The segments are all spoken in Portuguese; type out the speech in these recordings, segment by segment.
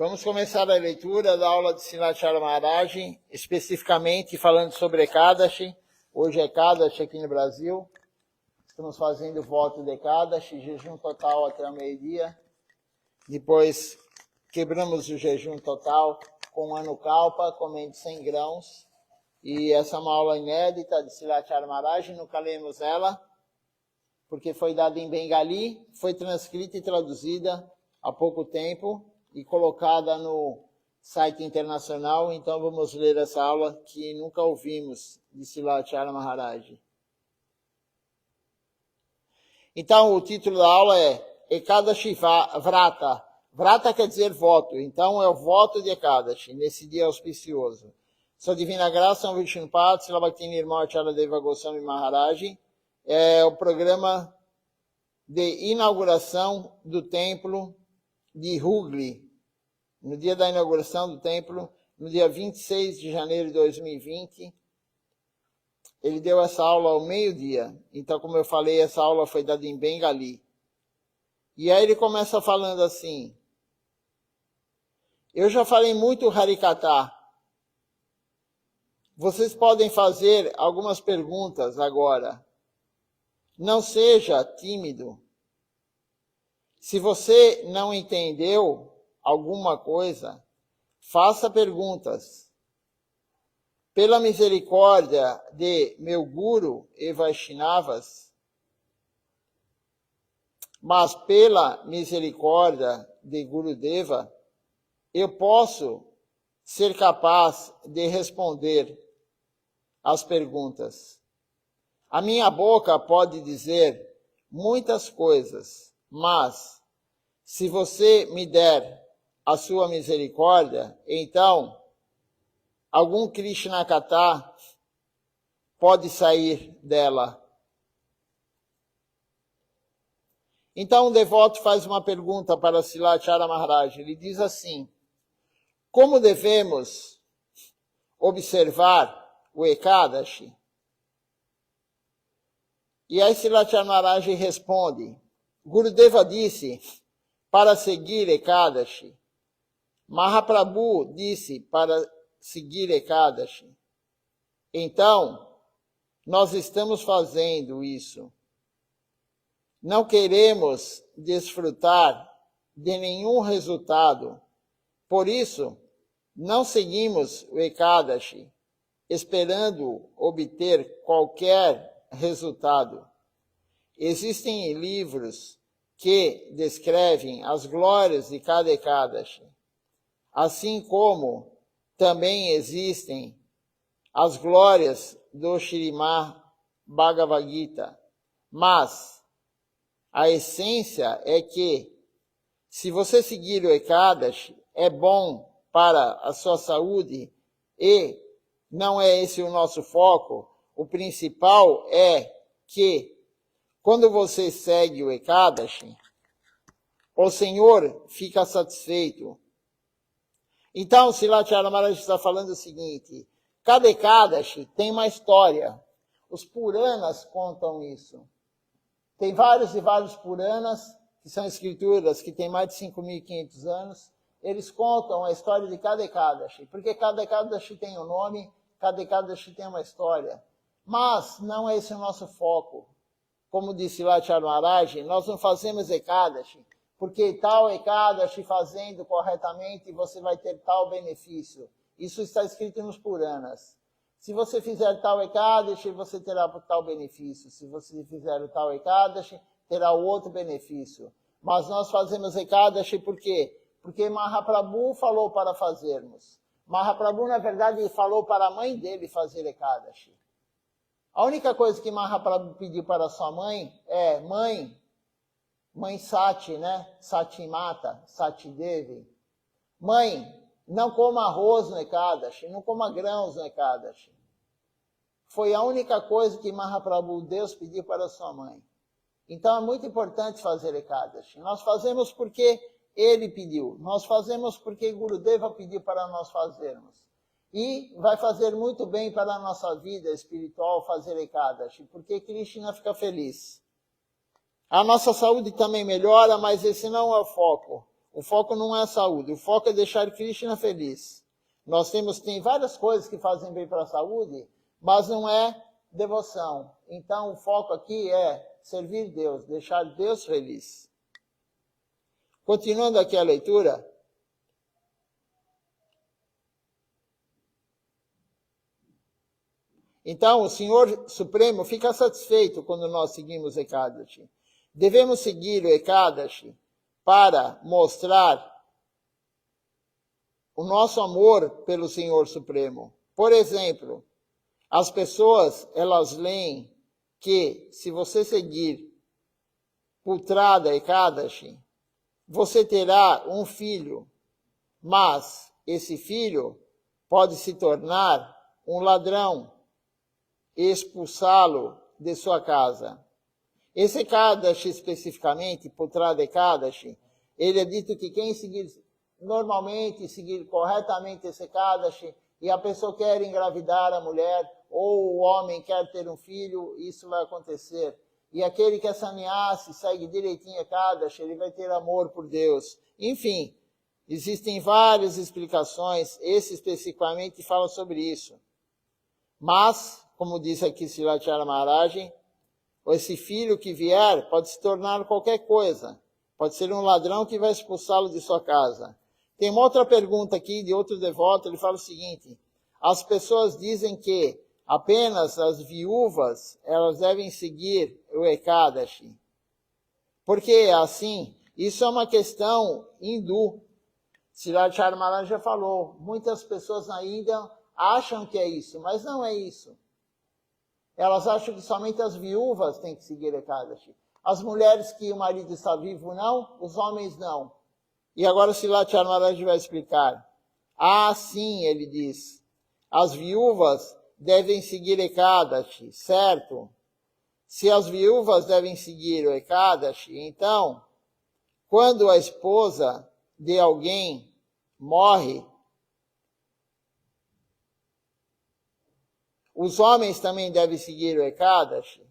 Vamos começar a leitura da aula de Srilacharya Maharaj, especificamente falando sobre Ekadashi. Hoje é Ekadashi aqui no Brasil. Estamos fazendo voto de Ekadashi, jejum total até o meio-dia. Depois quebramos o jejum total com Anukalpa, comendo 100 grãos. E essa é uma aula inédita de Srilacharya Maharaj, nunca lemos ela, porque foi dada em Bengali, foi transcrita e traduzida há pouco tempo e colocada no site internacional. Então vamos ler essa aula que nunca ouvimos de Srilacharya Maharaj. Então o título da aula é Ekadashi Vrata. Vrata quer dizer voto, então é o voto de Ekadashi, nesse dia auspicioso. Sua Divina Graça, São Vishnupada, Srila Bhakti Nirmal Acharya Deva Goswami Maharaj, é o programa de inauguração do templo de Hooghly, no dia da inauguração do templo, no dia 26 de janeiro de 2020, ele deu essa aula ao meio-dia. Então, como eu falei, essa aula foi dada em Bengali. E aí ele começa falando assim: eu já falei muito Harikatha. Vocês podem fazer algumas perguntas agora. Não seja tímido. Se você não entendeu alguma coisa, faça perguntas. Pela misericórdia de meu Guru e Vaishnavas, mas pela misericórdia de Gurudeva, eu posso ser capaz de responder as perguntas. A minha boca pode dizer muitas coisas, mas se você me der a sua misericórdia, então algum Krishna Katha pode sair dela. Então o devoto faz uma pergunta para Srilacharya Maharaj. Ele diz assim: como devemos observar o Ekadashi? E aí Srilacharya Maharaj responde: Gurudeva disse para seguir Ekadashi. Mahaprabhu disse para seguir Ekadashi. Então, nós estamos fazendo isso. Não queremos desfrutar de nenhum resultado. Por isso, não seguimos o Ekadashi, esperando obter qualquer resultado. Existem livros que descrevem as glórias de cada Ekadashi, assim como também existem as glórias do Śrīmad Bhagavad Gita. Mas a essência é que, se você seguir o Ekadashi, é bom para a sua saúde e não é esse o nosso foco. O principal é que, quando você segue o Ekadashi, o Senhor fica satisfeito. Então, Srilacharya Maharaj está falando o seguinte: cada Ekadashi tem uma história. Os Puranas contam isso. Tem vários e vários Puranas, que são escrituras que têm mais de 5.500 anos. Eles contam a história de cada Ekadashi, porque cada Ekadashi tem um nome, cada Ekadashi tem uma história. Mas não é esse o nosso foco. Como disse Srilacharya Maharaj, nós não fazemos Ekadashi, porque tal Ekadashi fazendo corretamente você vai ter tal benefício. Isso está escrito nos Puranas. Se você fizer tal Ekadashi, você terá tal benefício. Se você fizer o tal Ekadashi, terá outro benefício. Mas nós fazemos Ekadashi por quê? Porque Mahaprabhu falou para fazermos. Mahaprabhu, na verdade, falou para a mãe dele fazer Ekadashi. A única coisa que Mahaprabhu pediu para sua mãe é: mãe Sati, né? Sati Mata, Sati Devi. Mãe, não coma arroz no Ekadashi, não coma grãos no Ekadashi. Foi a única coisa que Mahaprabhu, Deus, pediu para sua mãe. Então é muito importante fazer Ekadashi. Nós fazemos porque ele pediu. Nós fazemos porque Gurudeva pediu para nós fazermos. E vai fazer muito bem para a nossa vida espiritual fazer Ekadashi, porque Krishna fica feliz. A nossa saúde também melhora, mas esse não é o foco. O foco não é a saúde, o foco é deixar Krishna feliz. Tem várias coisas que fazem bem para a saúde, mas não é devoção. Então o foco aqui é servir Deus, deixar Deus feliz. Continuando aqui a leitura. Então, o Senhor Supremo fica satisfeito quando nós seguimos Ekadashi. Devemos seguir o Ekadashi para mostrar o nosso amor pelo Senhor Supremo. Por exemplo, as pessoas, elas leem que se você seguir Putrada Ekadashi, você terá um filho, mas esse filho pode se tornar um ladrão, expulsá-lo de sua casa. Esse Ekadashi especificamente, Putrada Ekadashi, ele é dito que quem seguir corretamente esse Ekadashi, e a pessoa quer engravidar a mulher, ou o homem quer ter um filho, isso vai acontecer. E aquele que é sannyasi, segue direitinho Ekadashi, ele vai ter amor por Deus. Enfim, existem várias explicações, esse especificamente fala sobre isso. Mas, como diz aqui Srilacharya Maharaj, esse filho que vier pode se tornar qualquer coisa. Pode ser um ladrão que vai expulsá-lo de sua casa. Tem uma outra pergunta aqui de outro devoto, ele fala o seguinte: as pessoas dizem que apenas as viúvas, elas devem seguir o Ekadashi. Por que é assim? Isso é uma questão hindu. Srilacharya Maharaj já falou, muitas pessoas na Índia acham que é isso, mas não é isso. Elas acham que somente as viúvas têm que seguir Ekadashi. As mulheres que o marido está vivo não, os homens não. E agora Srilacharya Maharaj vai explicar. Ah, sim, ele diz, as viúvas devem seguir Ekadashi, certo? Se as viúvas devem seguir o Ekadashi, então, quando a esposa de alguém morre, os homens também devem seguir o Ekadashi?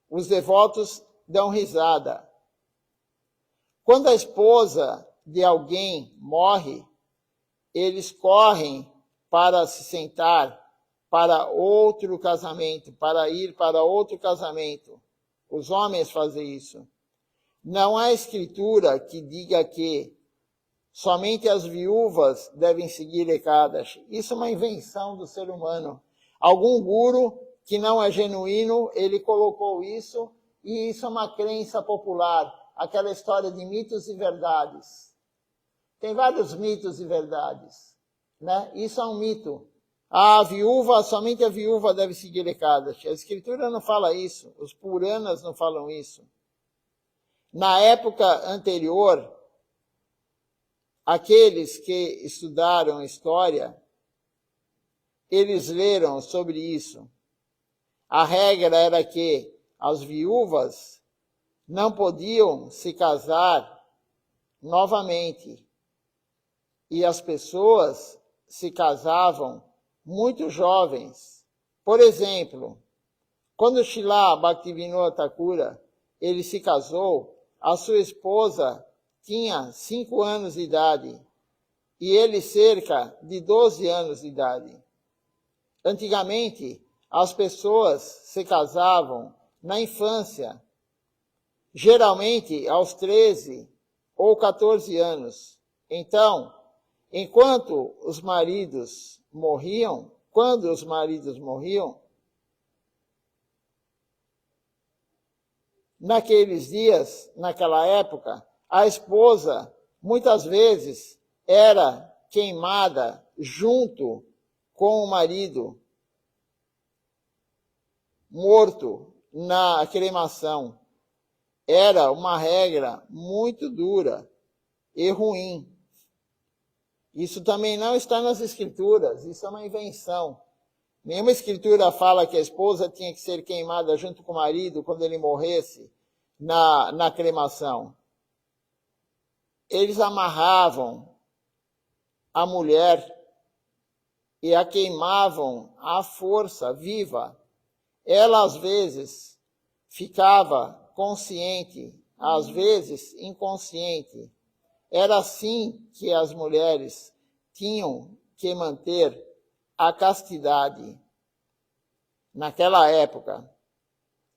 Os devotos dão risada. Quando a esposa de alguém morre, eles correm para se sentar para outro casamento, para ir para outro casamento. Os homens fazem isso. Não há escritura que diga que somente as viúvas devem seguir Ekadashi. Isso é uma invenção do ser humano. Algum guru que não é genuíno, ele colocou isso, e isso é uma crença popular. Aquela história de mitos e verdades. Tem vários mitos e verdades, né? Isso é um mito. Somente a viúva deve seguir Ekadashi. A escritura não fala isso, os Puranas não falam isso. Na época anterior, aqueles que estudaram história, eles leram sobre isso. A regra era que as viúvas não podiam se casar novamente. E as pessoas se casavam muito jovens. Por exemplo, quando Srila Bhaktivinoda Thakura, ele se casou, a sua esposa tinha 5 anos de idade e ele cerca de 12 anos de idade. Antigamente, as pessoas se casavam na infância, geralmente aos 13 ou 14 anos. Então, quando os maridos morriam, naqueles dias, naquela época, a esposa muitas vezes era queimada junto com o marido, morto na cremação. Era uma regra muito dura e ruim. Isso também não está nas escrituras, isso é uma invenção. Nenhuma escritura fala que a esposa tinha que ser queimada junto com o marido quando ele morresse na cremação. Eles amarravam a mulher e a queimavam à força, viva. Ela, às vezes, ficava consciente às vezes inconsciente. Era assim que as mulheres tinham que manter a castidade naquela época.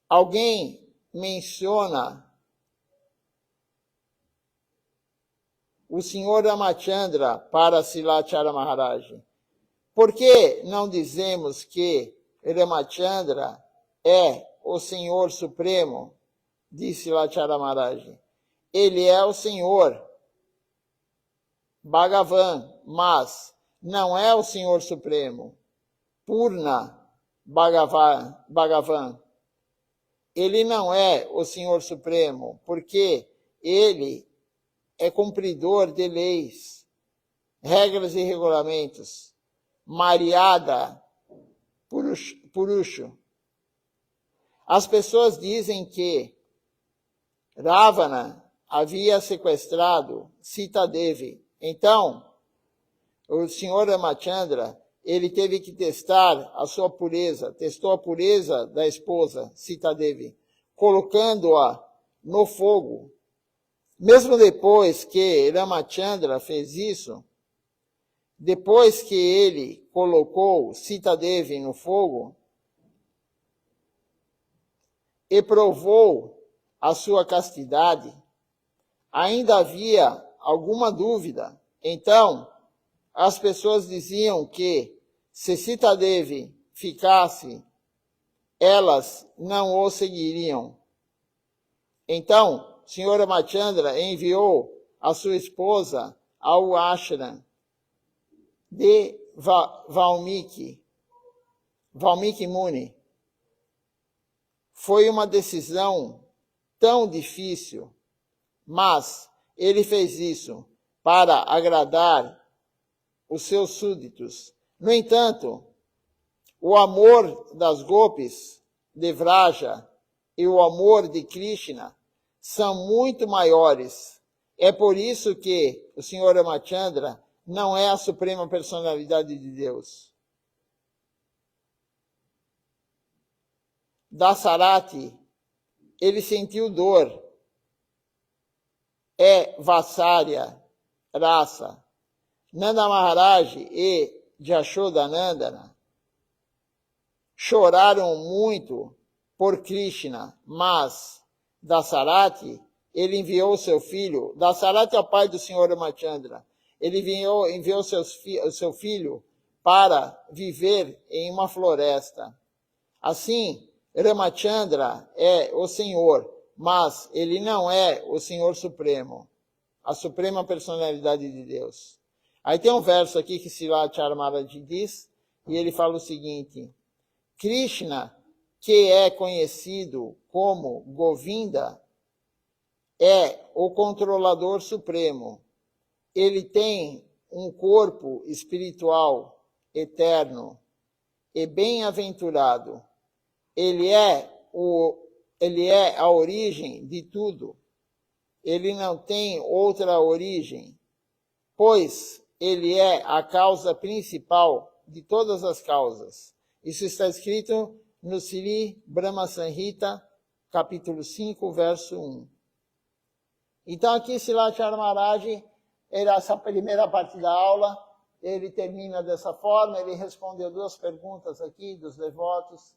Alguém menciona o Senhor Ramachandra para Silachara Maharaj. Por que não dizemos que Ramachandra é o Senhor Supremo? Disse Silachara Maharaj. Ele é o Senhor Bhagavan, mas não é o Senhor Supremo. Purna Bhagavan. Ele não é o Senhor Supremo, porque ele é cumpridor de leis, regras e regulamentos. Mariada Purusha. As pessoas dizem que Ravana havia sequestrado Sita Devi. Então, o Senhor Ramachandra, ele teve que testar a sua pureza, testou a pureza da esposa Sita Devi, colocando-a no fogo. Mesmo depois que Ramachandra fez isso, depois que ele colocou Sita Devi no fogo e provou a sua castidade, ainda havia alguma dúvida. Então, as pessoas diziam que se Sita Devi ficasse, elas não o seguiriam. Então, o Senhor Ramachandra enviou a sua esposa ao ashram de Valmiki Muni. Foi uma decisão tão difícil, mas ele fez isso para agradar os seus súditos. No entanto, o amor das gopis de Vraja e o amor de Krishna são muito maiores. É por isso que o Senhor Ramachandra não é a suprema personalidade de Deus. Dasarati, ele sentiu dor. É Vassarya, raça. Nanda Maharaj e Jashodanandana choraram muito por Krishna, mas Dasarati, ele enviou seu filho. Dasarati é o pai do Senhor Ramachandra. Ele enviou seu filho para viver em uma floresta. Assim, Ramachandra é o Senhor, mas ele não é o Senhor Supremo, a suprema personalidade de Deus. Aí tem um verso aqui que Silachara Maharaj diz, e ele fala o seguinte: Krishna, que é conhecido como Govinda, é o controlador supremo. Ele tem um corpo espiritual eterno e bem-aventurado. Ele é a origem de tudo. Ele não tem outra origem, pois ele é a causa principal de todas as causas. Isso está escrito no Sri Brahma Samhita, capítulo 5, verso 1. Então aqui Silachara Maharaj, essa primeira parte da aula, ele termina dessa forma. Ele respondeu duas perguntas aqui dos devotos,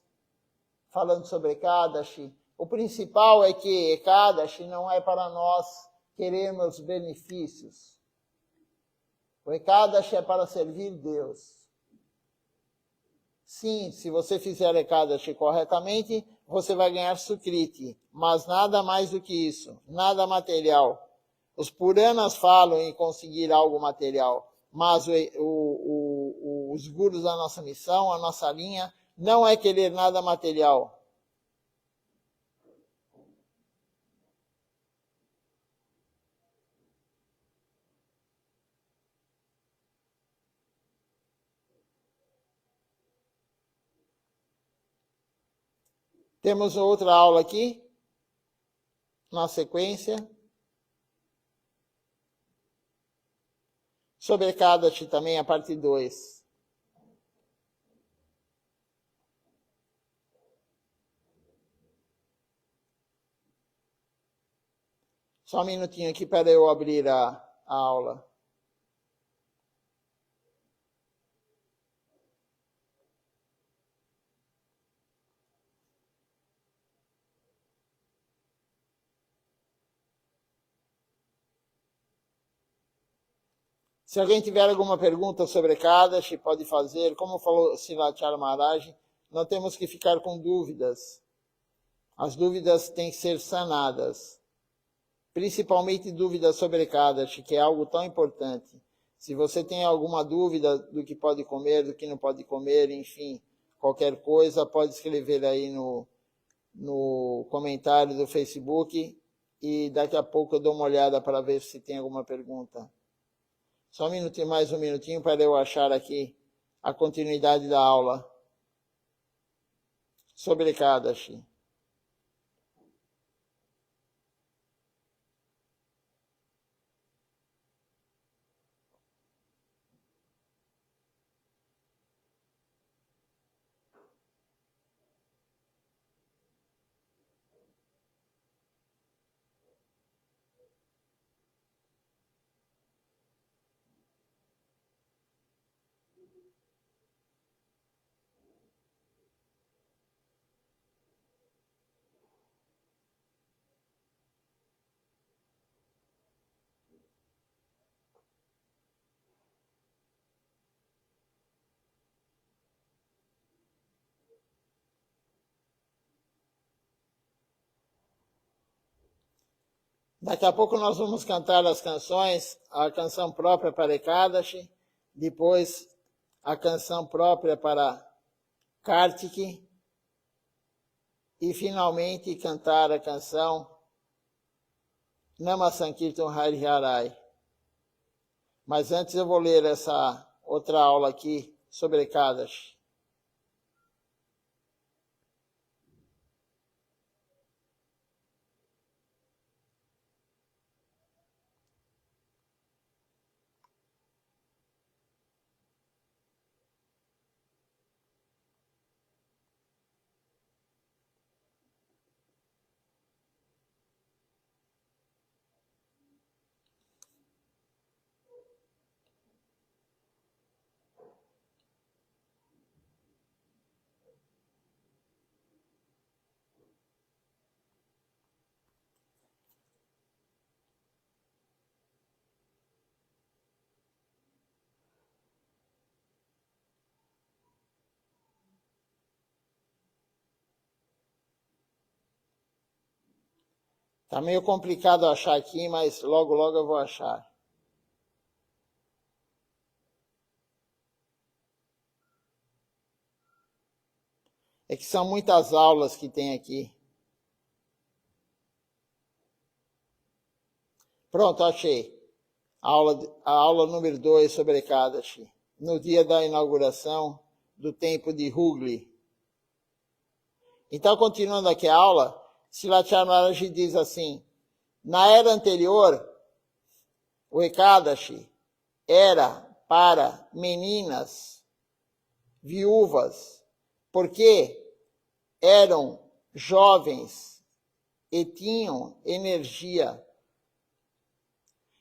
falando sobre Ekadashi. O principal é que Ekadashi não é para nós querermos benefícios. O Ekadashi é para servir Deus. Sim, se você fizer Ekadashi corretamente, você vai ganhar Sukriti, mas nada mais do que isso, nada material. Os Puranas falam em conseguir algo material, mas os gurus da nossa missão, a nossa linha, não é querer nada material. Temos outra aula aqui, na sequência, sobre Ekadashi também, a parte 2. Só um minutinho aqui para eu abrir a aula. Se alguém tiver alguma pergunta sobre Kadashi, pode fazer. Como falou Silachar Maharaj, não temos que ficar com dúvidas. As dúvidas têm que ser sanadas. Principalmente dúvidas sobre Kadashi, que é algo tão importante. Se você tem alguma dúvida do que pode comer, do que não pode comer, enfim, qualquer coisa, pode escrever aí no comentário do Facebook e daqui a pouco eu dou uma olhada para ver se tem alguma pergunta. Só um minutinho, mais um minutinho para eu achar aqui a continuidade da aula sobre Kadashi. Daqui a pouco nós vamos cantar as canções, a canção própria para Ekadashi, depois a canção própria para Kartiki e finalmente cantar a canção Nama Sankirtan Hari Harai. Mas antes eu vou ler essa outra aula aqui sobre Ekadashi. Tá meio complicado achar aqui, mas logo eu vou achar. É que são muitas aulas que tem aqui. Pronto, achei. A aula número 2 sobre Ekadashi. No dia da inauguração do templo de Hugli. Então, continuando aqui a aula, Silachar Maharaj diz assim: na era anterior, o Ekadashi era para meninas viúvas, porque eram jovens e tinham energia.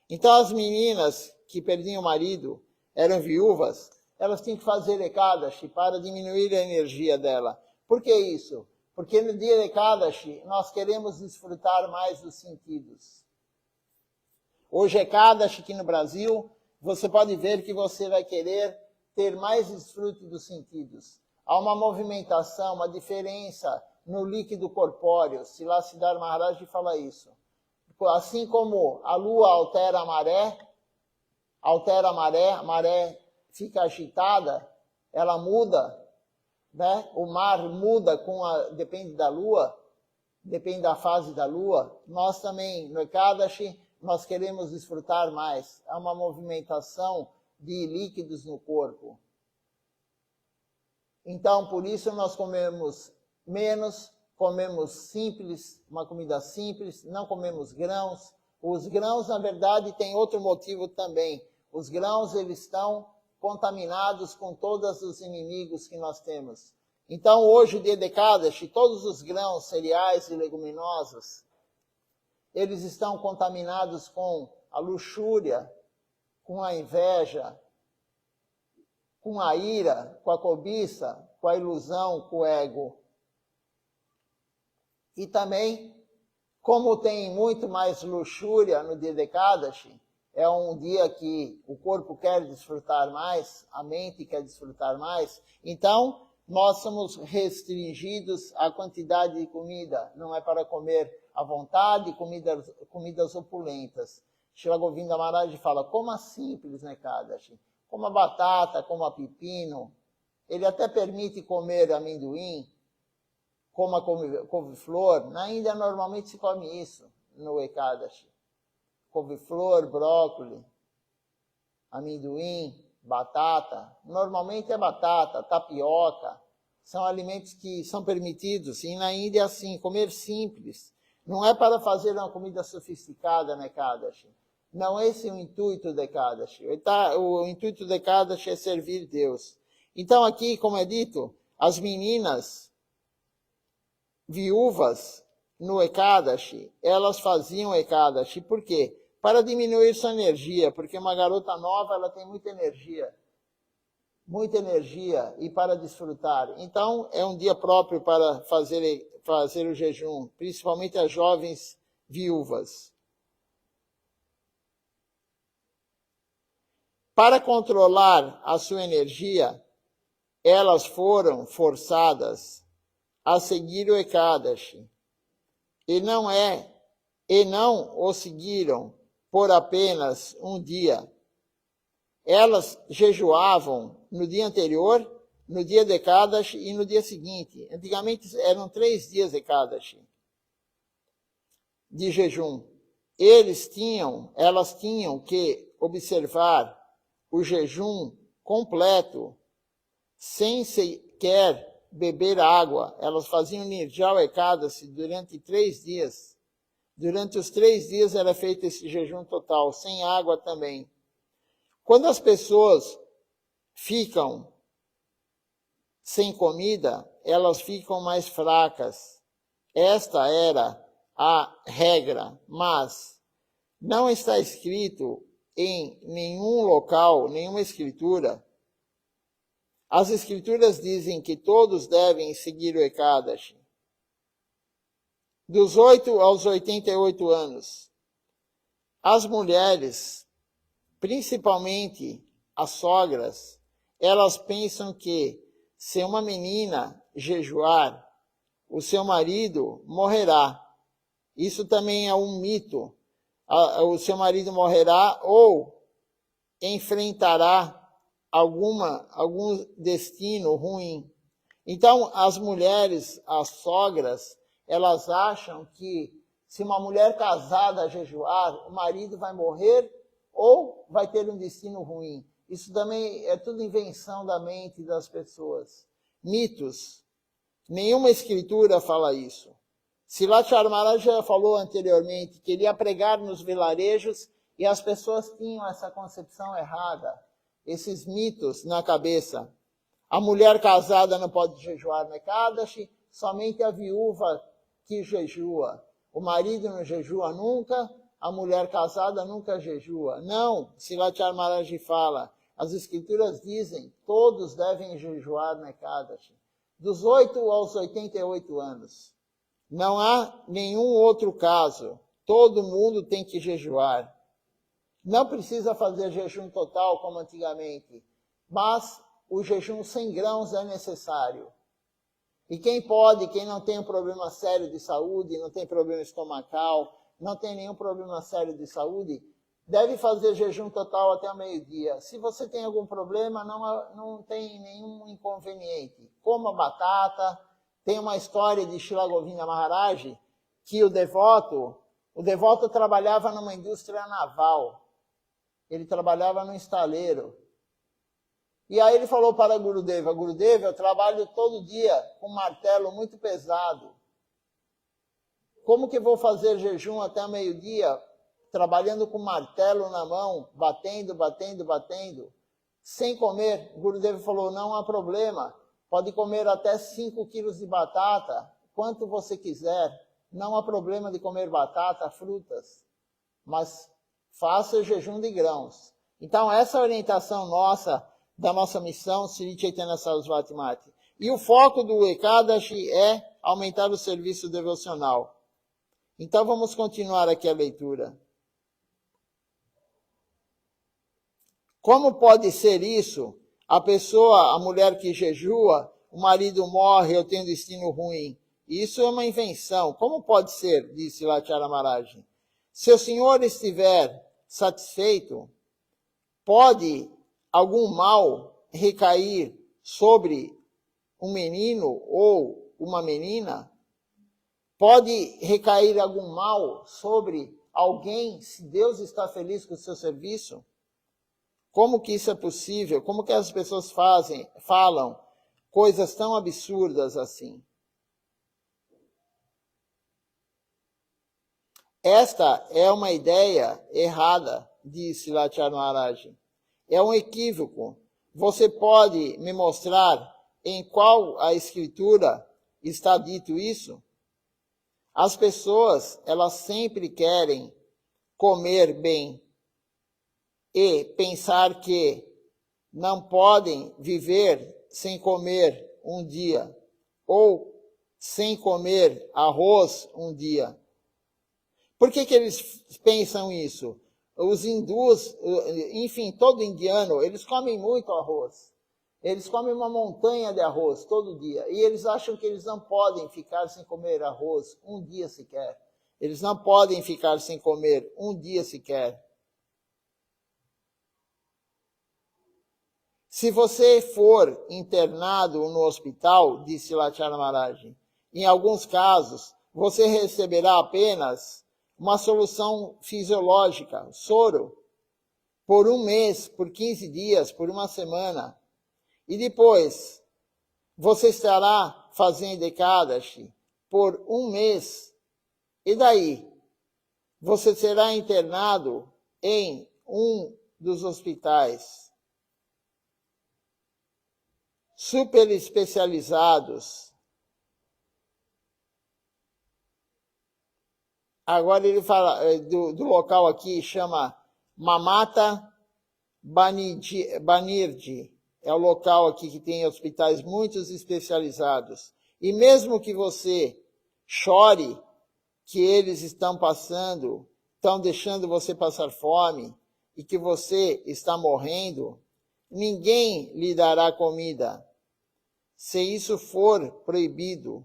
Então as meninas que perdiam o marido, eram viúvas, elas tinham que fazer Ekadashi para diminuir a energia dela. Por que isso? Porque no dia de Ekadashi nós queremos desfrutar mais dos sentidos. Hoje Ekadashi aqui no Brasil, você pode ver que você vai querer ter mais desfrute dos sentidos. Há uma movimentação, uma diferença no líquido corpóreo. Siddhar Maharaj fala isso. Assim como a lua altera a maré fica agitada, ela muda, né? O mar muda depende da lua, depende da fase da lua. Nós também, no Ekadashi, nós queremos desfrutar mais. Há uma movimentação de líquidos no corpo. Então, por isso nós comemos menos, comemos simples, uma comida simples, não comemos grãos. Os grãos, na verdade, têm outro motivo também. Os grãos, eles estão contaminados com todos os inimigos que nós temos. Então, hoje, dia de Ekadashi, todos os grãos, cereais e leguminosas, eles estão contaminados com a luxúria, com a inveja, com a ira, com a cobiça, com a ilusão, com o ego. E também, como tem muito mais luxúria no dia de Ekadashi, é um dia que o corpo quer desfrutar mais, a mente quer desfrutar mais, então nós somos restringidos à quantidade de comida, não é para comer à vontade, comidas opulentas. Srila Govinda Maharaj fala, coma simples, né, Ekadashi? Coma batata, coma pepino, ele até permite comer amendoim, coma couve-flor, na Índia normalmente se come isso no Ekadashi. Couve-flor, brócolis, amendoim, batata. Normalmente é batata, tapioca. São alimentos que são permitidos. E na Índia é assim, comer simples. Não é para fazer uma comida sofisticada na Ekadashi. Não esse é o intuito da Ekadashi. O intuito da Ekadashi é servir Deus. Então aqui, como é dito, as meninas viúvas no Ekadashi, elas faziam Ekadashi. Por quê? Para diminuir sua energia, porque uma garota nova, ela tem muita energia, e para desfrutar. Então, é um dia próprio para fazer o jejum, principalmente as jovens viúvas. Para controlar a sua energia, elas foram forçadas a seguir o Ekadashi, e não o seguiram por apenas um dia. Elas jejuavam no dia anterior, no dia de Ekadashi e no dia seguinte. Antigamente eram 3 dias de Ekadashi, de jejum. Elas tinham que observar o jejum completo, sem sequer beber água. Elas faziam Nirjala Ekadashi durante 3 dias. Durante os 3 dias era feito esse jejum total, sem água também. Quando as pessoas ficam sem comida, elas ficam mais fracas. Esta era a regra, mas não está escrito em nenhum local, nenhuma escritura. As escrituras dizem que todos devem seguir o Ekadashi. Dos 8 aos 88 anos. As mulheres, principalmente as sogras, elas pensam que se uma menina jejuar, o seu marido morrerá. Isso também é um mito. O seu marido morrerá ou enfrentará algum destino ruim. Então, as mulheres, as sogras, elas acham que se uma mulher casada jejuar, o marido vai morrer ou vai ter um destino ruim. Isso também é tudo invenção da mente das pessoas. Mitos. Nenhuma escritura fala isso. Silachar Maharaj já falou anteriormente que ele ia pregar nos vilarejos e as pessoas tinham essa concepção errada, esses mitos na cabeça. A mulher casada não pode jejuar na Ekadashi, somente a viúva que jejua. O marido não jejua nunca, a mulher casada nunca jejua. Não, Silachar Maharaj fala, as escrituras dizem, todos devem jejuar na Ekadashi. Dos 8 aos 88 anos. Não há nenhum outro caso. Todo mundo tem que jejuar. Não precisa fazer jejum total como antigamente, mas o jejum sem grãos é necessário. E quem não tem um problema sério de saúde, não tem problema estomacal, não tem nenhum problema sério de saúde, deve fazer jejum total até o meio-dia. Se você tem algum problema, não tem nenhum inconveniente. Coma batata. Tem uma história de Srila Govinda Maharaj, que o devoto trabalhava numa indústria naval. Ele trabalhava no estaleiro. E aí ele falou para Gurudeva, eu trabalho todo dia com um martelo muito pesado. Como que vou fazer jejum até meio-dia, trabalhando com martelo na mão, batendo, sem comer? Gurudeva falou, não há problema, pode comer até 5 quilos de batata, quanto você quiser. não há problema de comer batata, frutas, mas faça jejum de grãos. Então, essa é a orientação nossa, da nossa missão, Sri Chaitanya Sarasvati Mati. E o foco do Ekadashi é aumentar o serviço devocional. Então, vamos continuar aqui a leitura. Como pode ser isso? A mulher que jejua, o marido morre ou tem um destino ruim. Isso é uma invenção. Como pode ser? Disse Lachara Maharaj. Se o senhor estiver satisfeito, pode algum mal recair sobre um menino ou uma menina? Pode recair algum mal sobre alguém se Deus está feliz com o seu serviço? Como que isso é possível? Como que as pessoas falam coisas tão absurdas assim? Esta é uma ideia errada, disse Lachar Maharaj. É um equívoco. Você pode me mostrar em qual a escritura está dito isso? As pessoas, elas sempre querem comer bem e pensar que não podem viver sem comer um dia ou sem comer arroz um dia. Por que eles pensam isso? Os hindus, enfim, todo indiano, eles comem muito arroz. Eles comem uma montanha de arroz todo dia. E eles acham que eles não podem ficar sem comer arroz um dia sequer. Eles não podem ficar sem comer um dia sequer. Se você for internado no hospital, disse Lachara Maharaj, em alguns casos, você receberá apenas uma solução fisiológica, soro, por um mês, por 15 dias, por uma semana. E depois, você estará fazendo Ekadashi por um mês. E daí? Você será internado em um dos hospitais super especializados. Agora ele fala do local aqui, chama Mamata Banirji. É o local aqui que tem hospitais muito especializados. E mesmo que você chore que eles estão deixando você passar fome e que você está morrendo, ninguém lhe dará comida, se isso for proibido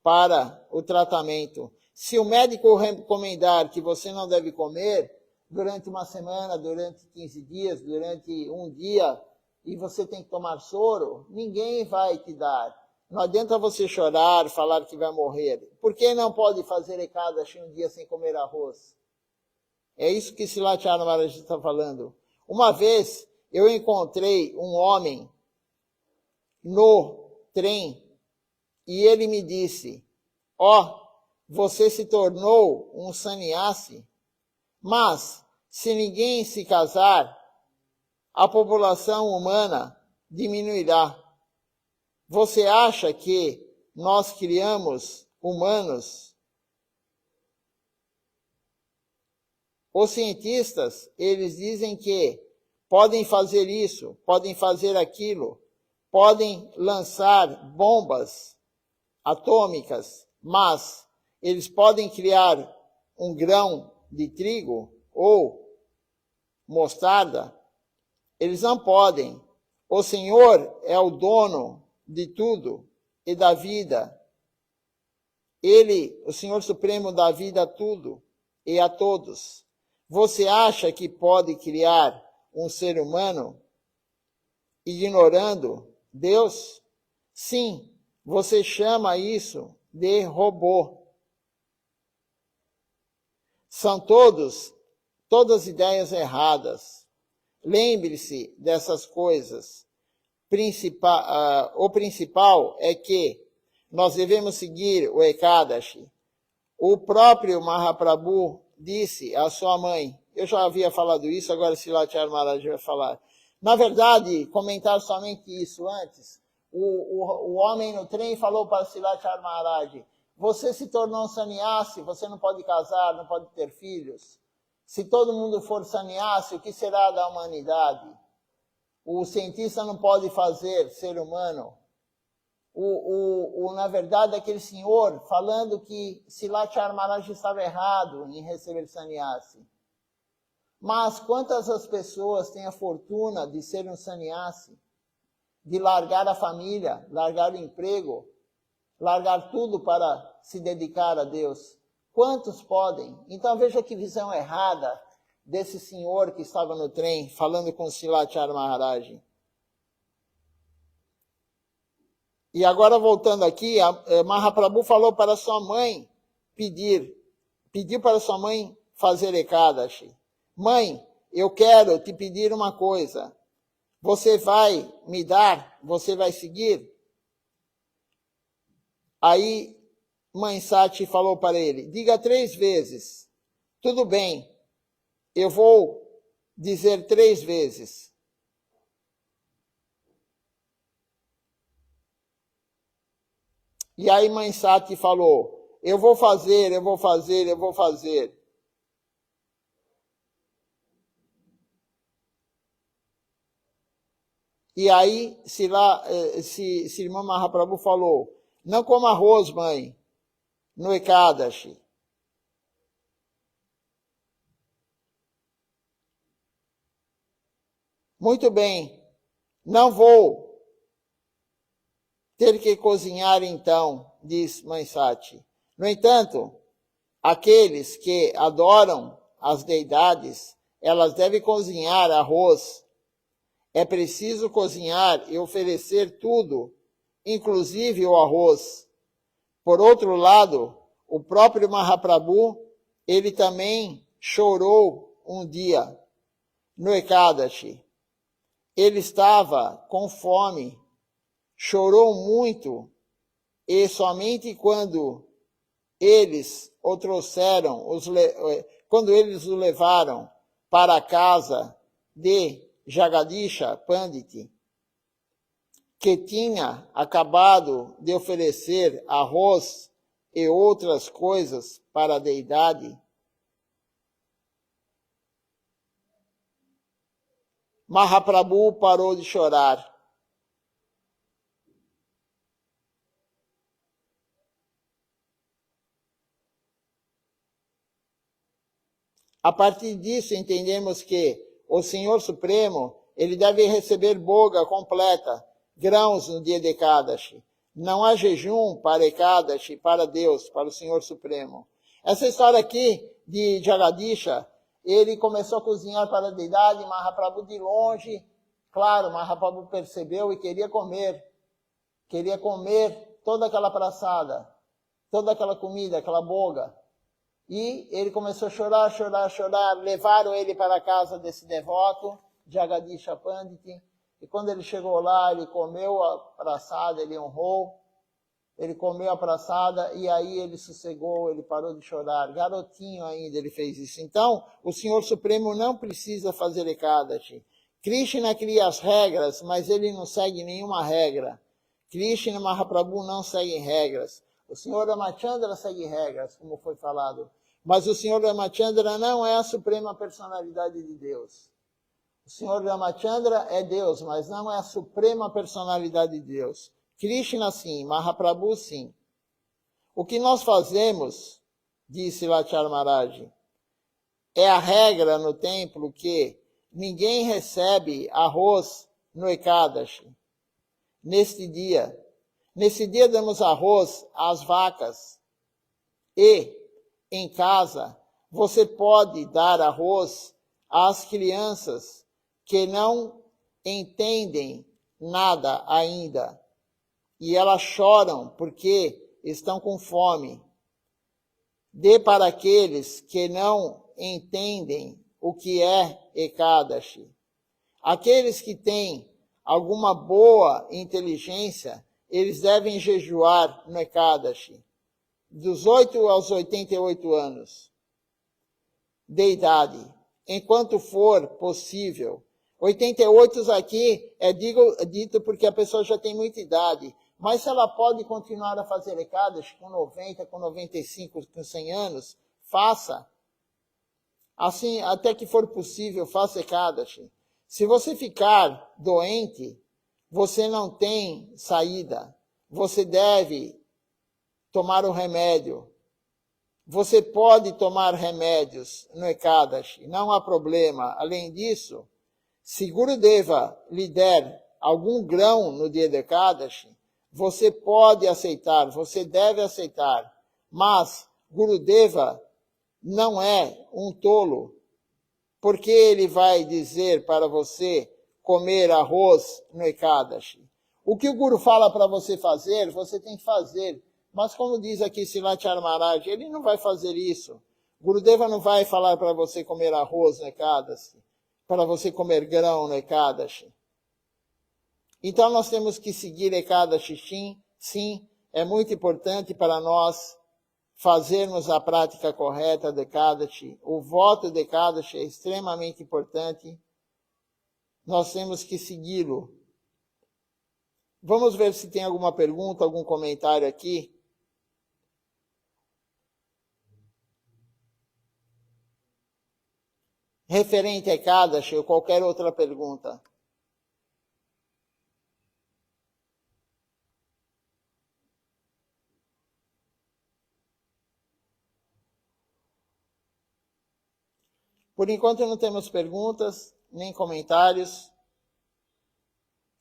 para o tratamento. Se o médico recomendar que você não deve comer durante uma semana, durante 15 dias, durante um dia, e você tem que tomar soro, ninguém vai te dar. Não adianta você chorar, falar que vai morrer. Por que não pode fazer Ekadashi um dia sem comer arroz? É isso que Silachara Maharaj está falando. Uma vez eu encontrei um homem no trem e ele me disse, você se tornou um sannyasi, mas se ninguém se casar, a população humana diminuirá. Você acha que nós criamos humanos? Os cientistas, eles dizem que podem fazer isso, podem fazer aquilo, podem lançar bombas atômicas, mas eles podem criar um grão de trigo ou mostarda? Eles não podem. O Senhor é o dono de tudo e da vida. Ele, o Senhor Supremo, dá vida a tudo e a todos. Você acha que pode criar um ser humano ignorando Deus? Sim, você chama isso de robô. São todas ideias erradas. Lembre-se dessas coisas. O principal é que nós devemos seguir o Ekadashi. O próprio Mahaprabhu disse à sua mãe, eu já havia falado isso, agora Silachara Maharaj vai falar. Na verdade, comentar somente isso antes, o homem no trem falou para Silachara Maharaj, você se tornou um sannyasi, você não pode casar, não pode ter filhos. Se todo mundo for sannyasi, o que será da humanidade? O cientista não pode fazer ser humano. Na verdade, aquele senhor falando que Silatya Maharaj estava errado em receber sannyasi. Mas quantas as pessoas têm a fortuna de ser um sannyasi, de largar a família, largar o emprego, largar tudo para se dedicar a Deus? Quantos podem? Então veja que visão errada desse senhor que estava no trem falando com Silatya Maharaj. E agora voltando aqui, Mahaprabhu falou para sua mãe pediu para sua mãe fazer Ekadashi. Mãe, eu quero te pedir uma coisa. Você vai me dar? Você vai seguir? Aí Mãe Sati falou para ele, diga 3 vezes. Tudo bem, eu vou dizer 3 vezes. E aí Mãe Sati falou, eu vou fazer, eu vou fazer, eu vou fazer. E aí Srimad Mahaprabhu falou, não coma arroz, mãe, no Ekadashi. Muito bem, não vou ter que cozinhar então, diz Mãe Sati. No entanto, aqueles que adoram as deidades, elas devem cozinhar arroz. É preciso cozinhar e oferecer tudo, inclusive o arroz. Por outro lado, o próprio Mahaprabhu, ele também chorou um dia no Ekadashi. Ele estava com fome, chorou muito, e somente quando eles o trouxeram, quando eles o levaram para a casa de Jagadisha Pandit, que tinha acabado de oferecer arroz e outras coisas para a deidade, Mahaprabhu parou de chorar. A partir disso, entendemos que o Senhor Supremo, ele deve receber boga completa, grãos no dia de Ekadashi. Não há jejum para Ekadashi, para Deus, para o Senhor Supremo. Essa história aqui de Jagadisha, ele começou a cozinhar para a deidade, Mahaprabhu de longe, claro, Mahaprabhu percebeu e queria comer toda aquela praçada, toda aquela comida, aquela boga. E ele começou a chorar, levaram ele para a casa desse devoto, Jagadisha Pandit, e quando ele chegou lá, ele comeu a praçada, ele honrou, ele comeu a praçada, e aí ele sossegou, ele parou de chorar, garotinho ainda ele fez isso. Então, o Senhor Supremo não precisa fazer Ekadashi. Krishna cria as regras, mas ele não segue nenhuma regra. Krishna e Mahaprabhu não seguem regras. O Senhor Ramachandra segue regras, como foi falado. Mas o Senhor Ramachandra não é a suprema personalidade de Deus. O Senhor Ramachandra é Deus, mas não é a suprema personalidade de Deus. Krishna sim, Mahaprabhu sim. O que nós fazemos, disse Silatya Maharaj, é a regra no templo que ninguém recebe arroz no Ekadashi. Neste dia damos arroz às vacas. E, em casa, você pode dar arroz às crianças que não entendem nada ainda. E elas choram porque estão com fome. Dê para aqueles que não entendem o que é Ekadashi. Aqueles que têm alguma boa inteligência, eles devem jejuar no Ekadashi, dos 8 aos 88 anos de idade, enquanto for possível. 88 aqui é dito porque a pessoa já tem muita idade, Mas se ela pode continuar a fazer Ekadashi com 90, com 95, com 100 anos, faça. Assim, até que for possível, faça Ekadashi. Se você ficar doente, você não tem saída. Você deve tomar o remédio. Você pode tomar remédios no Ekadashi, não há problema. Além disso, se Gurudeva lhe der algum grão no dia do Ekadashi, você pode aceitar, você deve aceitar. Mas Gurudeva não é um tolo, porque ele vai dizer para você comer arroz no Ekadashi. O que o Guru fala para você fazer, você tem que fazer. Mas como diz aqui Silachar Maharaj, ele não vai fazer isso. Gurudeva não vai falar para você comer arroz no Ekadashi, para você comer grão no Ekadashi. Então nós temos que seguir Ekadashi, sim, é muito importante para nós fazermos a prática correta de Ekadashi. O voto de Ekadashi é extremamente importante. Nós temos que segui-lo. Vamos ver se tem alguma pergunta, algum comentário aqui. Referente a Ekadashi ou qualquer outra pergunta. Por enquanto não temos perguntas, nem comentários.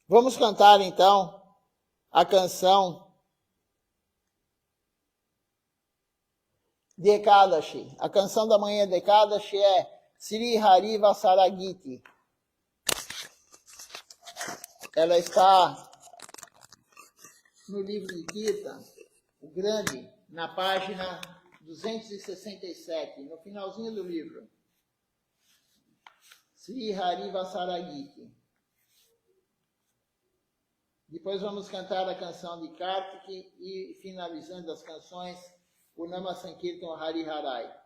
Vamos cantar então a canção de Ekadashi. A canção da manhã de Ekadashi é Sri Hari Vasaragiti. Ela está no livro de Kirtan, o grande, na página 267, no finalzinho do livro. Sri Hari Vasaragiti. Depois vamos cantar a canção de Kartiki e, finalizando as canções, o Nama Sankirtan Hari Harai.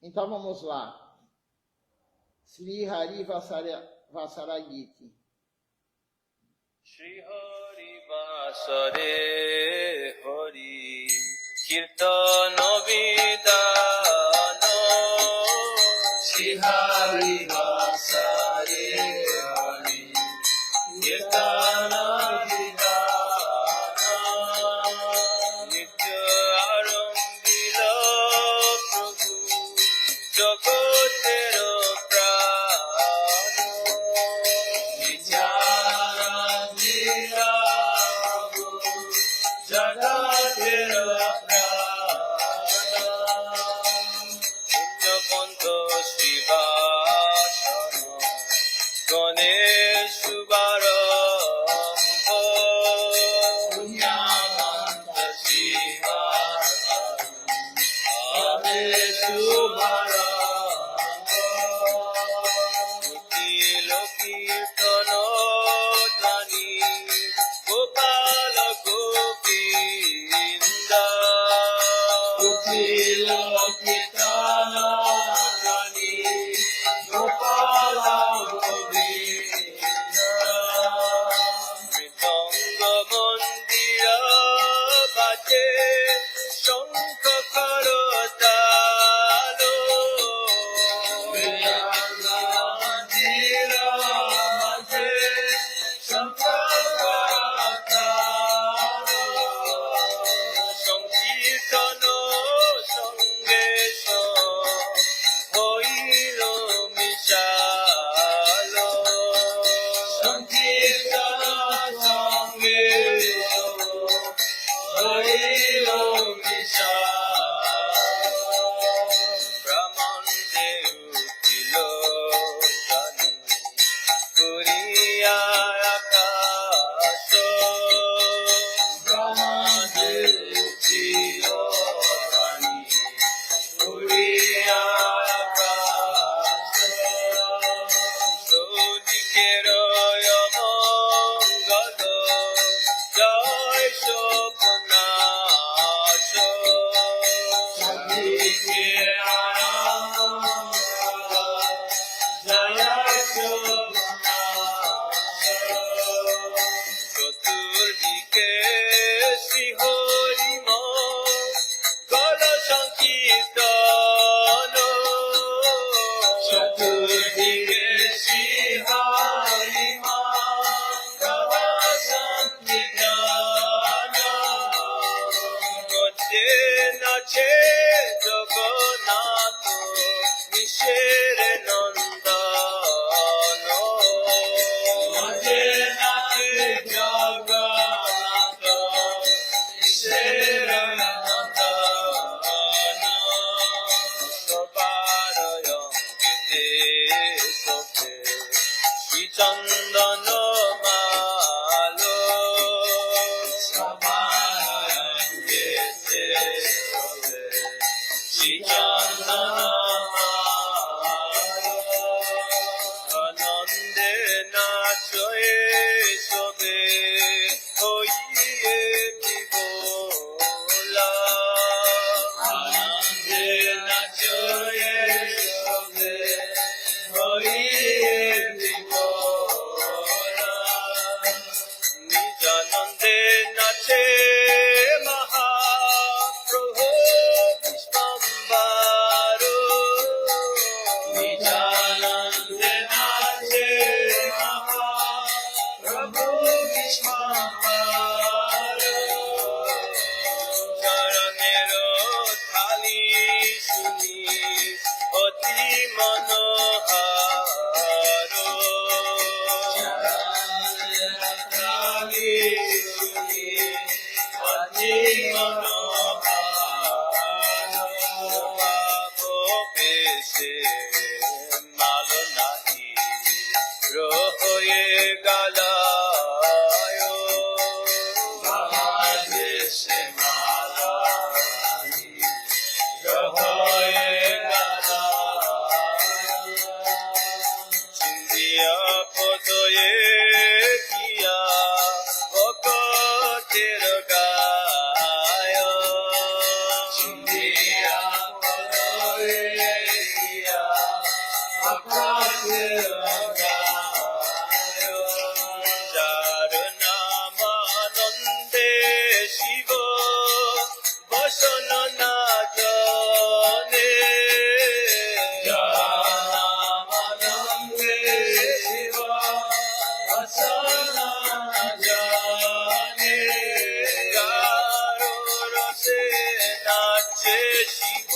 Então vamos lá. Sri Hari Vasaragiti. Shri Hari Vasare Hari Kirtana Vidano Shri Hari Vasare Hari Kirtana Vidano Nitya Arambila Prabhu Jagotero আনন্দে নাচয়ে সবে হইয়ে বিভোলা আনন্দে নাচয়ে সবে হইয়ে বিভোলা নিজানন্দে নাচে মহাপ্রভু বিশ্বম্বর নিজানন্দে নাচে মহাপ্রভু বিশ্বম্বর চরণের থালি শুনি অতি মনোহর চরণের থালি শুনি অতি মনোহর বাবু বেশে মাল নাহি রহয়ে গালায় বেশে মাল নাহি রহয়ে গালায় চিন্দিয়া পদয়ে গিয়া ভকতের গায় চিন্দিয়া পদয়ে গিয়া ভকতের গায় যার নাম আনন্দে শিব বসন না জনে যার নাম আনন্দে শিব বসন না জনে কারো রসে নাচে শিব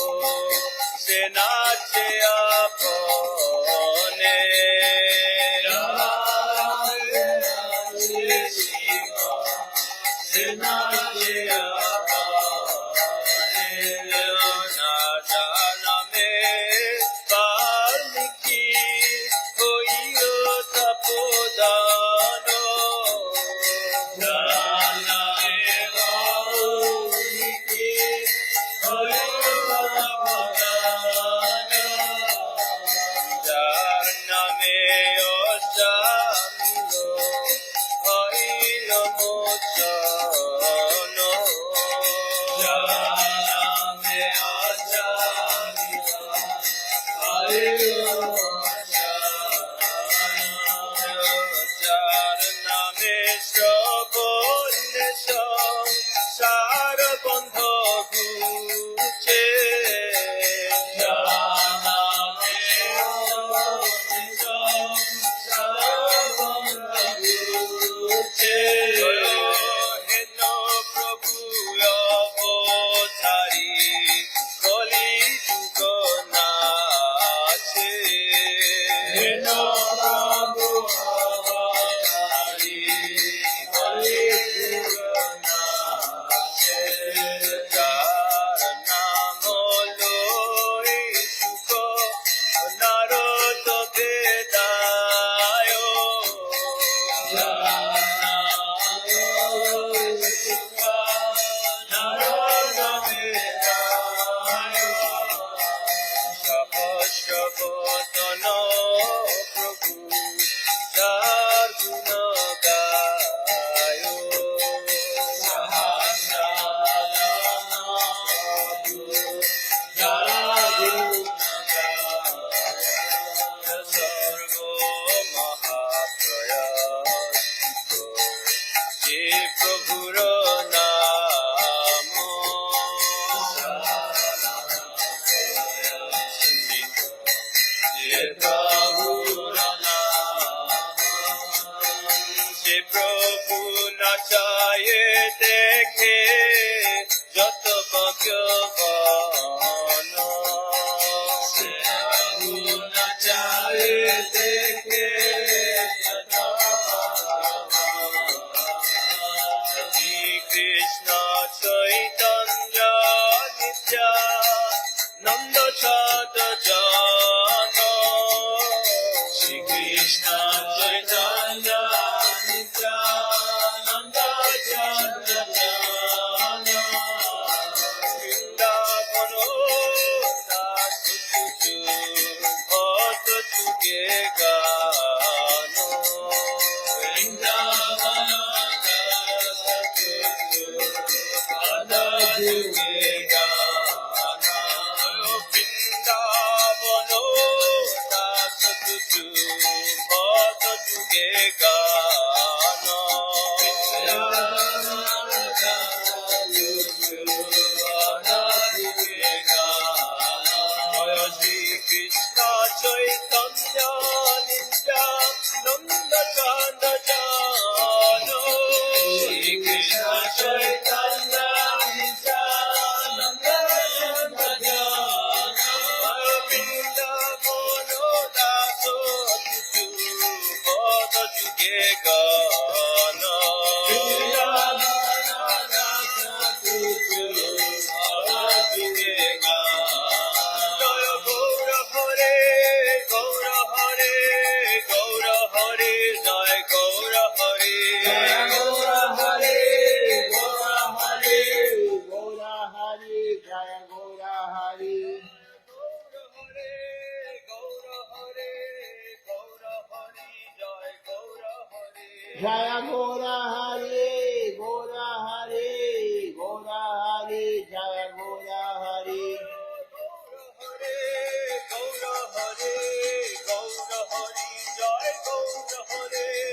সে নাচে আপনে নাচে শিব সে নাচে আপনে না জানামে বাল্মীকি হইল তপোদান জানামে বাল্মীকি হইল তপোদান যার নামে অজামিল হইল মোচন যার নামে অজামিল হইল মোচন যার নামে শ্রবণে সংসার বন্ধ ঘুচে যার নামে সংসার বন্ধ ঘুচে হেন প্রভু অবতারি কলি যুগ নাচে হেন প্রভু অবতারি কলি যুগ নাচে যার নাম লই সুখ নারদ বেদায় যার নাম লই সুখ নারদ বেদায় সহস্রবদন প্রভু যার গুণ গায় সহস্রবদন প্রভু যার গুণ গায় সর্ব মহাপ্রয়াসিত যে প্রভুর নাম যে প্রভুর নাম যে প্রভু নাচায়ে দেখে যত ভগবান সে প্রভু নাচায়ে দেখে যত ভগবান শ্রী কৃষ্ণ চৈতন্য নিত্যানন্দ ছদ জন শ্রী কৃষ্ণ চৈতন্য নিত্যানন্দ ছদ জন Vrindavan Jaya Gora Hari, Gora Hari, Gora Hari, Jaya Gora Hari.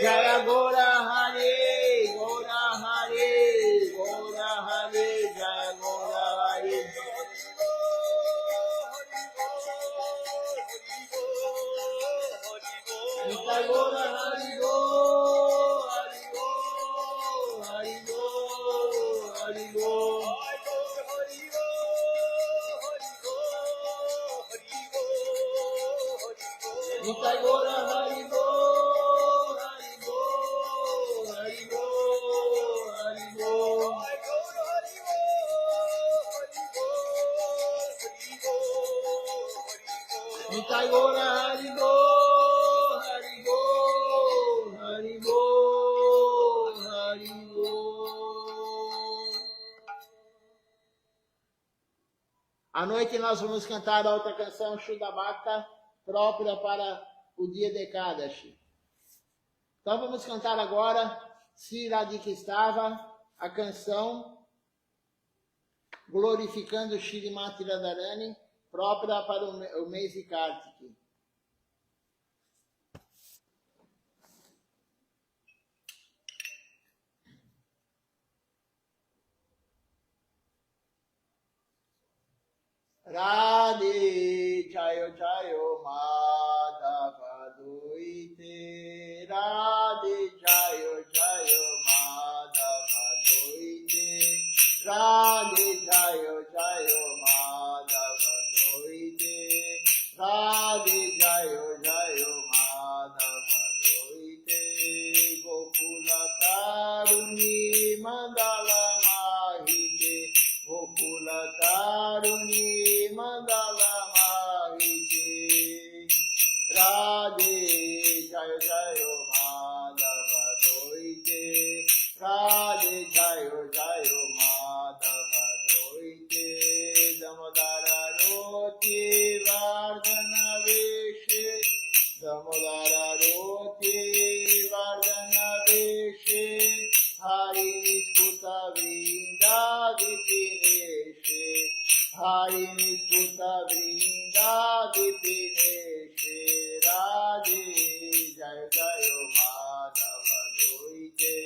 Jaya Gora Hari, Gora Hari, Gora Hari, Jaya Gora Hari. Jai Gora Hari Go, Hari Go, Hari Go, Hari Go. Jai Gora Hari Go, Hari Go, Hari Go, Hari Go. Jai Gora Hari Go, Hari Go, Hari Go, Hari Go. À noite nós vamos cantar a outra canção Shudabhakta, própria para o dia de Ekadashi. Então vamos cantar agora Sri Radhikistava, a canção glorificando Shrimati Radharani, própria para o mês de Kartiki. Radhe Jayo Jayo Madhava Doite, Radhe Jayo Jayo Madhava Doite, Radhe Jayo Jayo Madhava Doite, Radhe Jayo Jayo Madhava Doite, Gokula Taruni Mandala Mahite, Gokula Taruni Mandala Mahite, Radhe Jayo Jayo Madhava Doite, Radhe Jayo Jayo Madhava Doite, Damodara Roti Vardhana Veshe, Damodara Roti Vardhana Veshe, Hari Niskuta Vrinda Vipineshe, Hari Niskuta Vrinda Vipineshe, Radhe Jayo Jayo Madhava Doite,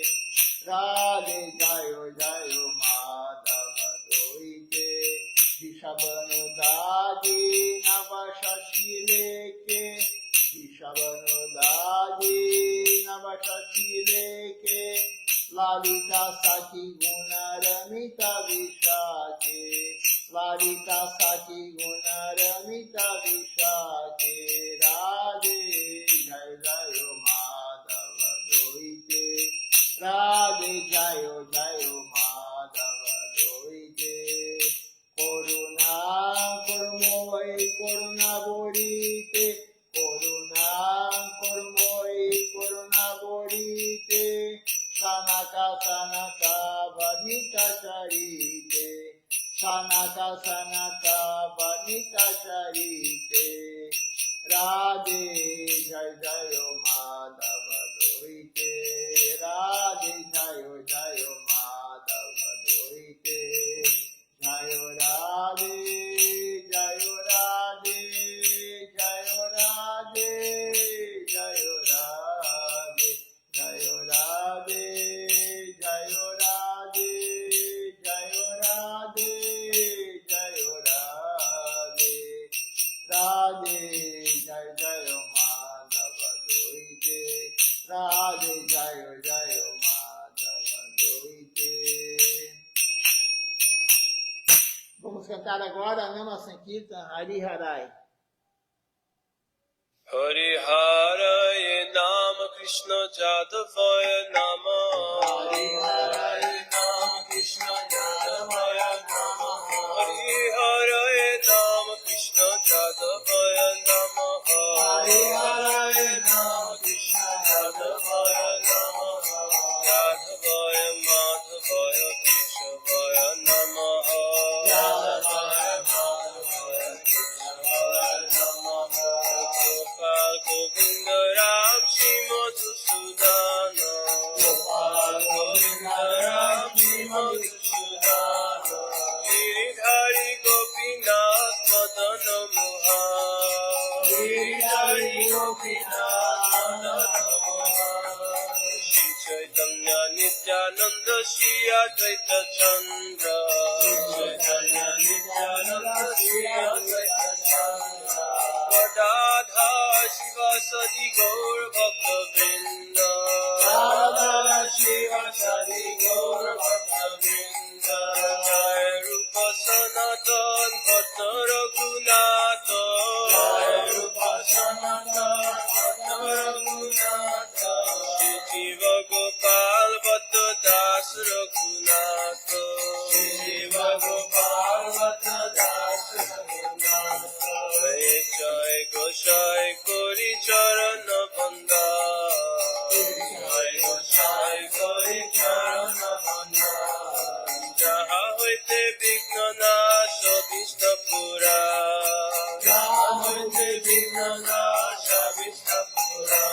Radhe Jayo Jayo Madhava Doite, Vishabhanu Dadi Navashashi Leke, Vishabhanu Dadi Navashashi Leke, Lalita Saki Guna Ramita Vishake, Lalita Saki Guna Ramita Vishake, Radhe Jayo Jayo Madhava Doite, Radhe Jayo Jayo Madhava Doite, Koruna Kormoi Koruna Borite, Koruna Kormoi Koruna Borite, Sanaka Sanaka Vanita Charite, Sanaka Sanaka Vanita Charite, Radhe Jai Jayo Madhava Doite, Radhe Jayo Jayo Madhava Doite, Jayo Radhe, Jayo Radhe, Jayo Radhe, Jayo Radhe, Radhe Jai Jai Madhava Doite Radhe Jai Jai Madhava Doite. Vamos cantar agora Nama Sankirtan Hari Harai. Hari Haraye Nama Krishna Jadavaya Nama Hari Haraye Nama Krishna Jadavaya Nama Hari Haraye Nama Krishna Jadavaya Nama Hari Haraye Nama Krishna Jadavaya Nama Jadavaya Madhavaya Keshavaya Nama Jadavaya Madhavaya Keshavaya Nama Gopal Govinda Ram Shri Madhusudana Gopal Govinda Ram Shri Madhusudana Giridhari Gopinath Madana Mohan Giridhari Gopinath Madana Mohan Shri Chaitanya Nityananda Shri Advaita Chandra Shri Chaitanya Nityananda Shri Advaita Chandra Radha Shiva Sadi Gaur Bhakta Vrinda Radha Shiva Sadi Gaur Bhakta Vrinda Jai Rupa Sanatan Bhatta Raghunatha Jai Rupa Sanatan Bhatta Raghunatha Shri Jiva Gopal Bhatta Das Raghunatha Shri Jiva Gopal Bhatta Das Raghunatha Jai Goshai Kori Charana Banda Jai Goshai Kori Charana Banda Jaha hoite Vigna Nasha Vishta Pura Jaha hoite Vigna Nasha Vishta Pura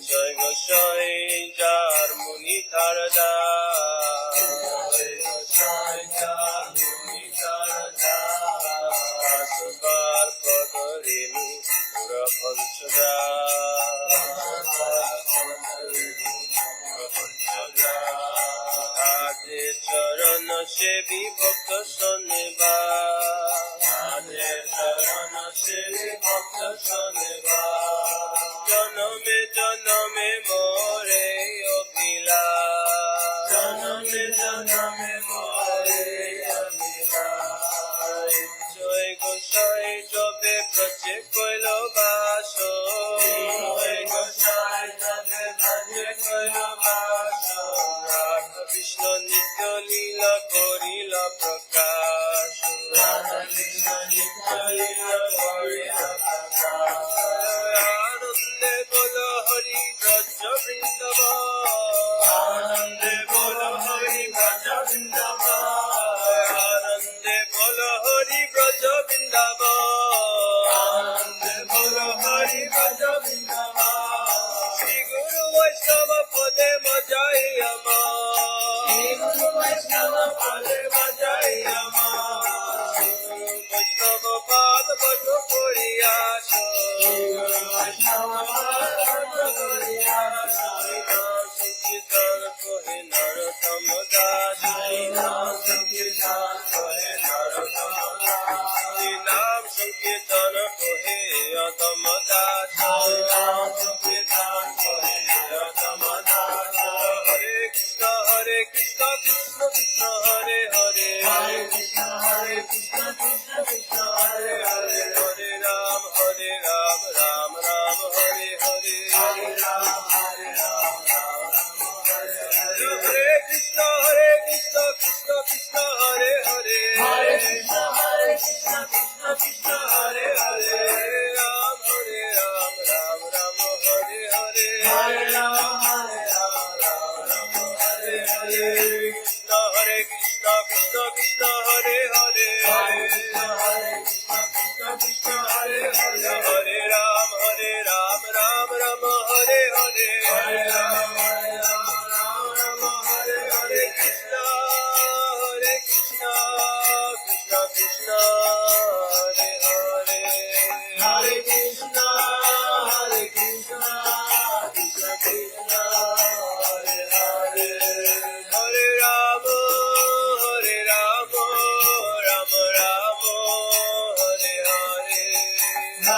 Jai Goshai Jar Muni Tarada Jai Goshai Jar Muni Tarada Asbar Padarinu Pura Panchada Ade Charana Sevi Bhakta Saneva Ade Charana Sevi Bhakta Saneva Janame Janame More Abhila Janame Janame More Abhila Jai Goshai Jobe Prache Koilo Baso Jai Goshai Jobe Prache Koilo Baso Radha Krishna Nitya Leela Korila Prakash Radha Krishna Nitya Leela Korila Prakash Anande Bola Hari Braja Vrindavan Anande Bola Hari Braja Vrindavan Anande Bola Hari Braja Vrindavan Anande Bola Hari Braja Vrindavan Shri Guru Vaishnava Pade Majai Ama Shri Guru Vaishnava Pade Majai Ama Shri Guru Vaishnava Pade Bhajo Koriyasha Shri Guru Vaishnava Pade Bhajo Koriyasha Shri Ram Sankirtan Kohe Narottam Das Shri Ram Sankirtan Kohe Narottam Das Shri Ram Sankirtan Kohe Adam Das Shri Ram Sankirtan Kohe Adam Das Hare Krishna Krishna Krishna Hare Hare Hare Krishna Krishna Krishna Hare Hare Hare Ram Ram Ram Hare Hare Hare Ram Ram Hare Hare Hare Krishna Krishna Krishna Hare Hare Hare Krishna Krishna Krishna Hare Hare Hare Ram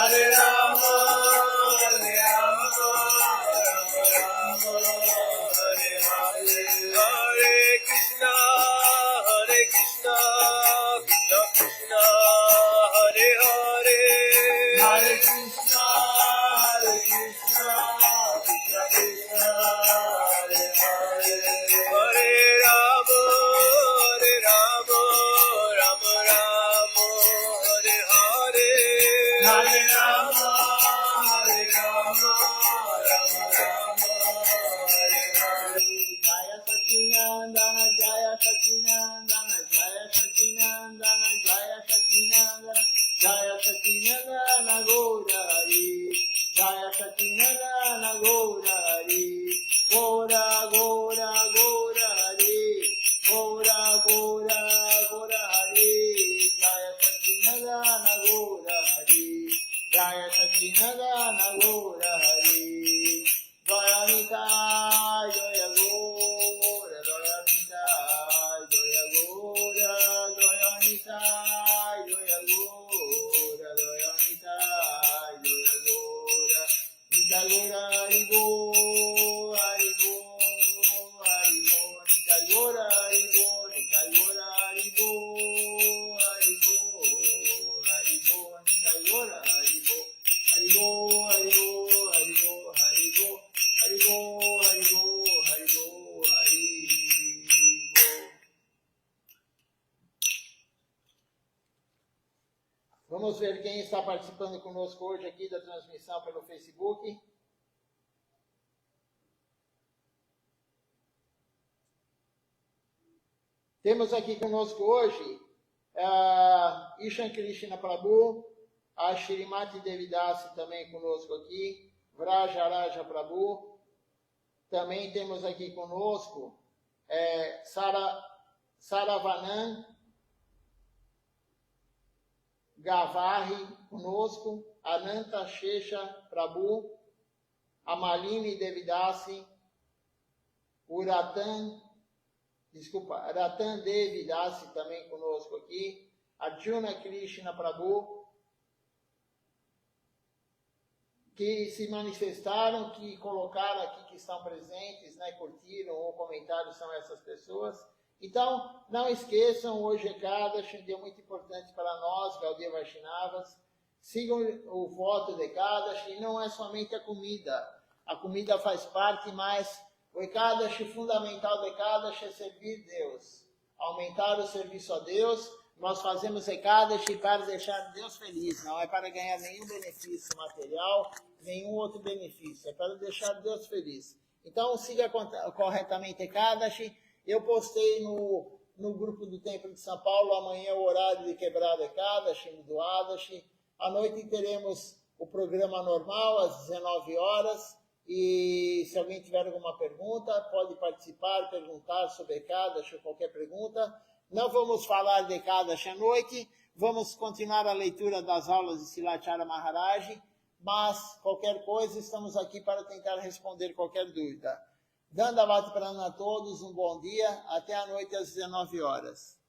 Hare Rama, Hare Rama, Rama Rama, Hare Hare, Hare Krishna, Krishna Krishna, Hare Hare, Hare Krishna, Krishna Krishna, Hare Hare, Hare Rama, Rama Rama, Hare Hare, Hare Rama, Rama Rama, Hare Hare. Jaya Sacinandana, Jaya Sacinandana, Jaya Sacinandana, Jaya Sacinandana, Jaya Sacinandana Gaurari, Jaya Sacinandana Gaurari, Gaura Gaura Gaurari, Gaura Gaura Gaurari, Jaya Sacinandana Gaurari, Jaya Sacinandana Gaurari, Jaya Nitai, Jaya Gaura, Jaya Nitai, Jaya Gaura, Jaya Nitai, Jaya Gaura, Jaya Nitai, Jaya Gaura, Nitai Gaura, Haribo, Haribo, Haribo, Nitai Gaura, Haribo, Nitai Gaura, Haribo, Haribo, Haribo, Nitai Gaura, Haribo, Haribo, Haribo, Haribo, Haribo, Haribo, Haribo, Haribo, Haribo. Vamos ver quem está participando conosco hoje aqui da transmissão pelo Facebook. Temos aqui conosco hoje Ishan Krishna Prabhu, a Shrimati Devidasi também conosco aqui, Vrajaraja Prabhu. Também temos aqui conosco Saravanan Gavarri conosco, Ananta Shesha Prabhu, Amalini Devidasi, Ratan Devidasi também conosco aqui, Arjuna Krishna Prabhu, que se manifestaram, que colocaram aqui, que estão presentes, né, curtiram ou comentaram, são essas pessoas. Então, não esqueçam, hoje é Ekadashi, um dia muito importante para nós, Gaudiya Vaishnavas. Sigam o voto de Ekadashi, e não é somente a comida faz parte, mas o Ekadashi, fundamental do Ekadashi é servir Deus, aumentar o serviço a Deus. Nós fazemos Ekadashi para deixar Deus feliz, não é para ganhar nenhum benefício material, nenhum outro benefício, é para deixar Deus feliz. Então, siga corretamente Ekadashi. Eu postei no grupo do Templo de São Paulo, amanhã o horário de quebrada Ekadashi, do Adashi. À noite teremos o programa normal, às 19 horas. E se alguém tiver alguma pergunta, pode participar, perguntar sobre Ekadashi ou qualquer pergunta. Não vamos falar de Ekadashi à noite, vamos continuar a leitura das aulas de Silachara Maharaj, mas qualquer coisa, estamos aqui para tentar responder qualquer dúvida. Dandavat Pranam a todos, um bom dia, até a noite às 19 horas.